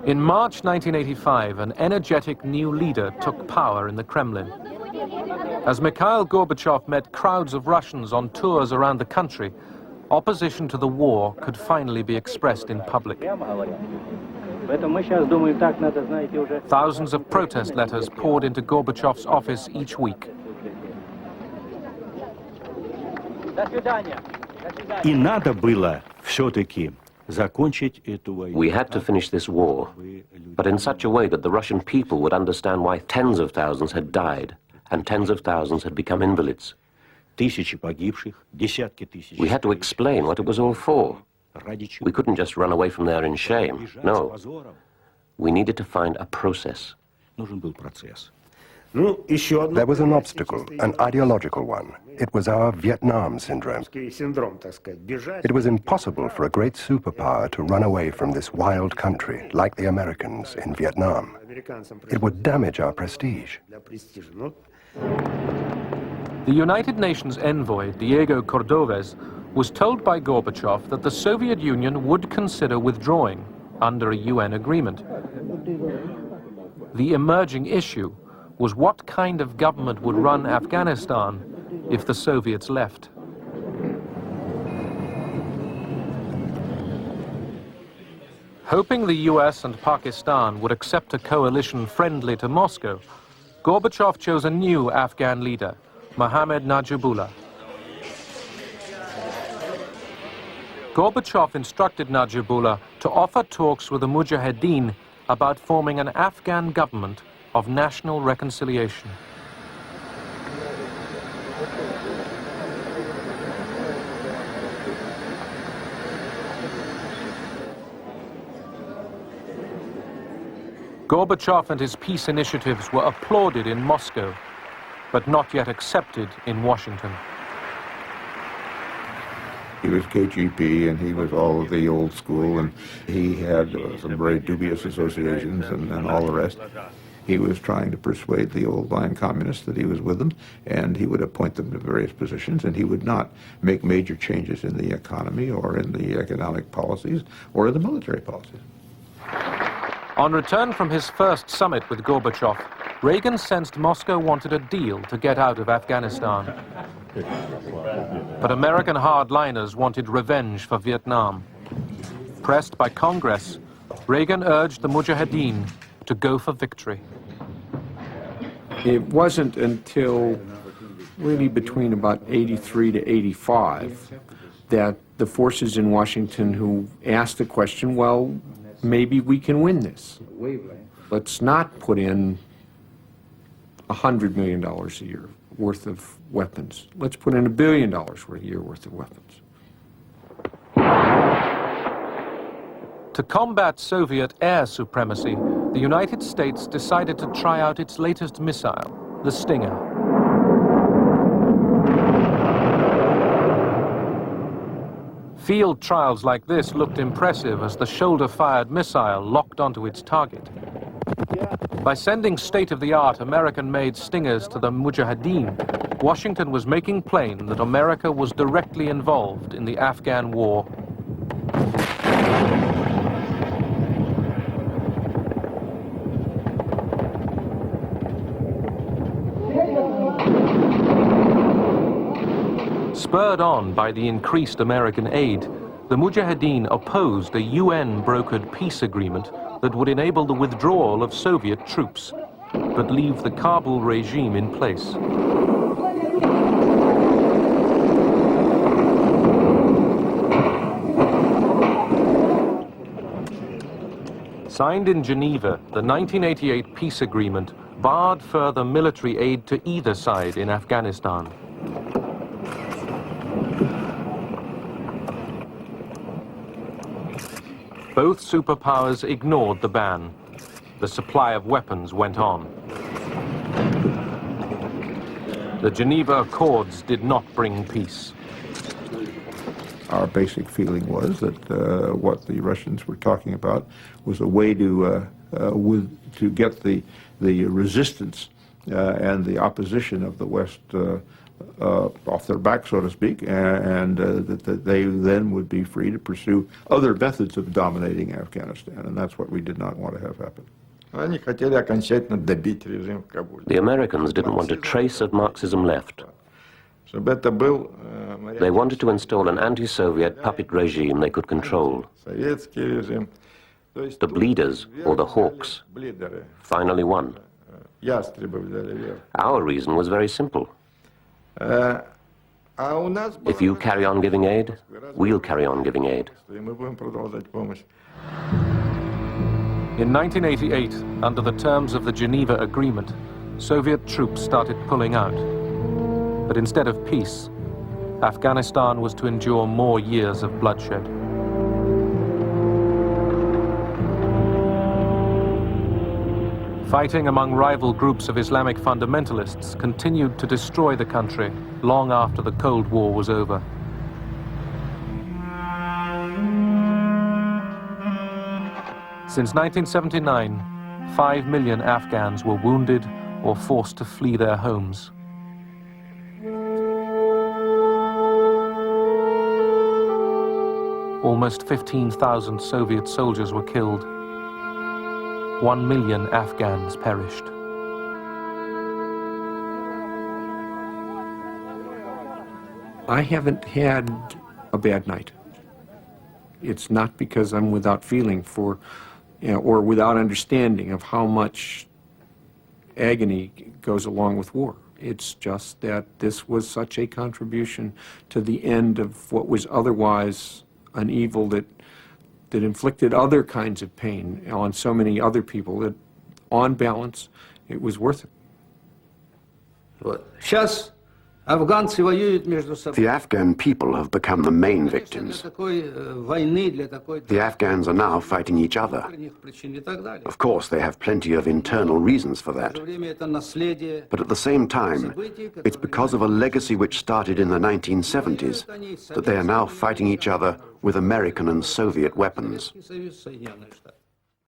In March 1985, an energetic new leader took power in the Kremlin. As Mikhail Gorbachev met crowds of Russians on tours around the country, opposition to the war could finally be expressed in public. Thousands of protest letters poured into Gorbachev's office each week. И надо было все-таки закончить эту войну. We had to finish this war, but in such a way that the Russian people would understand why tens of thousands had died and tens of thousands had become invalids. Тысячи погибших, десятки тысяч. We had to explain what it was all for. We couldn't just run away from there in shame. No. We needed to find a process. Нужен был процесс. There was an obstacle, an ideological one. It was our Vietnam syndrome. It was impossible for a great superpower to run away from this wild country, like the Americans in Vietnam. It would damage our prestige. The United Nations envoy, Diego Cordovez, was told by Gorbachev that the Soviet Union would consider withdrawing under a UN agreement. The emerging issue was what kind of government would run Afghanistan if the Soviets left. Hoping the US and Pakistan would accept a coalition friendly to Moscow, Gorbachev chose a new Afghan leader, Mohammad Najibullah. Gorbachev instructed Najibullah to offer talks with the Mujahideen about forming an Afghan government of national reconciliation. Gorbachev and his peace initiatives were applauded in Moscow, but not yet accepted in Washington. He was KGB and he was all of the old school, and he had some very dubious associations and all the rest. He was trying to persuade the old-line communists that he was with them, and he would appoint them to various positions, and he would not make major changes in the economy or in the economic policies or in the military policies. On return from his first summit with Gorbachev, Reagan sensed Moscow wanted a deal to get out of Afghanistan. But American hardliners wanted revenge for Vietnam. Pressed by Congress, Reagan urged the Mujahideen to go for victory. It wasn't until really between about 83 to 85 that the forces in Washington who asked the question, well, maybe we can win this. Let's not put in $100 million a year worth of weapons. Let's put in $1 billion a year worth of weapons. To combat Soviet air supremacy, the United States decided to try out its latest missile, the Stinger. Field trials like this looked impressive as the shoulder-fired missile locked onto its target. By sending state-of-the-art American-made Stingers to the Mujahideen, Washington was making plain that America was directly involved in the Afghan war. Spurred on by the increased American aid, the Mujahideen opposed a UN-brokered peace agreement that would enable the withdrawal of Soviet troops, but leave the Kabul regime in place. Signed in Geneva, the 1988 peace agreement barred further military aid to either side in Afghanistan. Both superpowers ignored the ban. The supply of weapons went on. The Geneva Accords did not bring peace. Our basic feeling was that what the Russians were talking about was a way to get the resistance and the opposition of the West off their back, so to speak, and that they then would be free to pursue other methods of dominating Afghanistan, and that's what we did not want to have happen. The Americans didn't want a trace of Marxism left. They wanted to install an anti-Soviet puppet regime they could control. The bleeders, or the hawks, finally won. Our reason was very simple. If you carry on giving aid, we'll carry on giving aid. In 1988, under the terms of the Geneva Agreement, Soviet troops started pulling out. But instead of peace, Afghanistan was to endure more years of bloodshed. Fighting among rival groups of Islamic fundamentalists continued to destroy the country long after the Cold War was over. Since 1979, 5 million Afghans were wounded or forced to flee their homes. Almost 15,000 Soviet soldiers were killed. 1 million Afghans perished. I haven't had a bad night. It's not because I'm without feeling for, or without understanding of how much agony goes along with war. It's just that this was such a contribution to the end of what was otherwise an evil that inflicted other kinds of pain on so many other people that, on balance, it was worth it. The Afghan people have become the main victims. The Afghans are now fighting each other. Of course, they have plenty of internal reasons for that. But at the same time, it's because of a legacy which started in the 1970s that they are now fighting each other with American and Soviet weapons.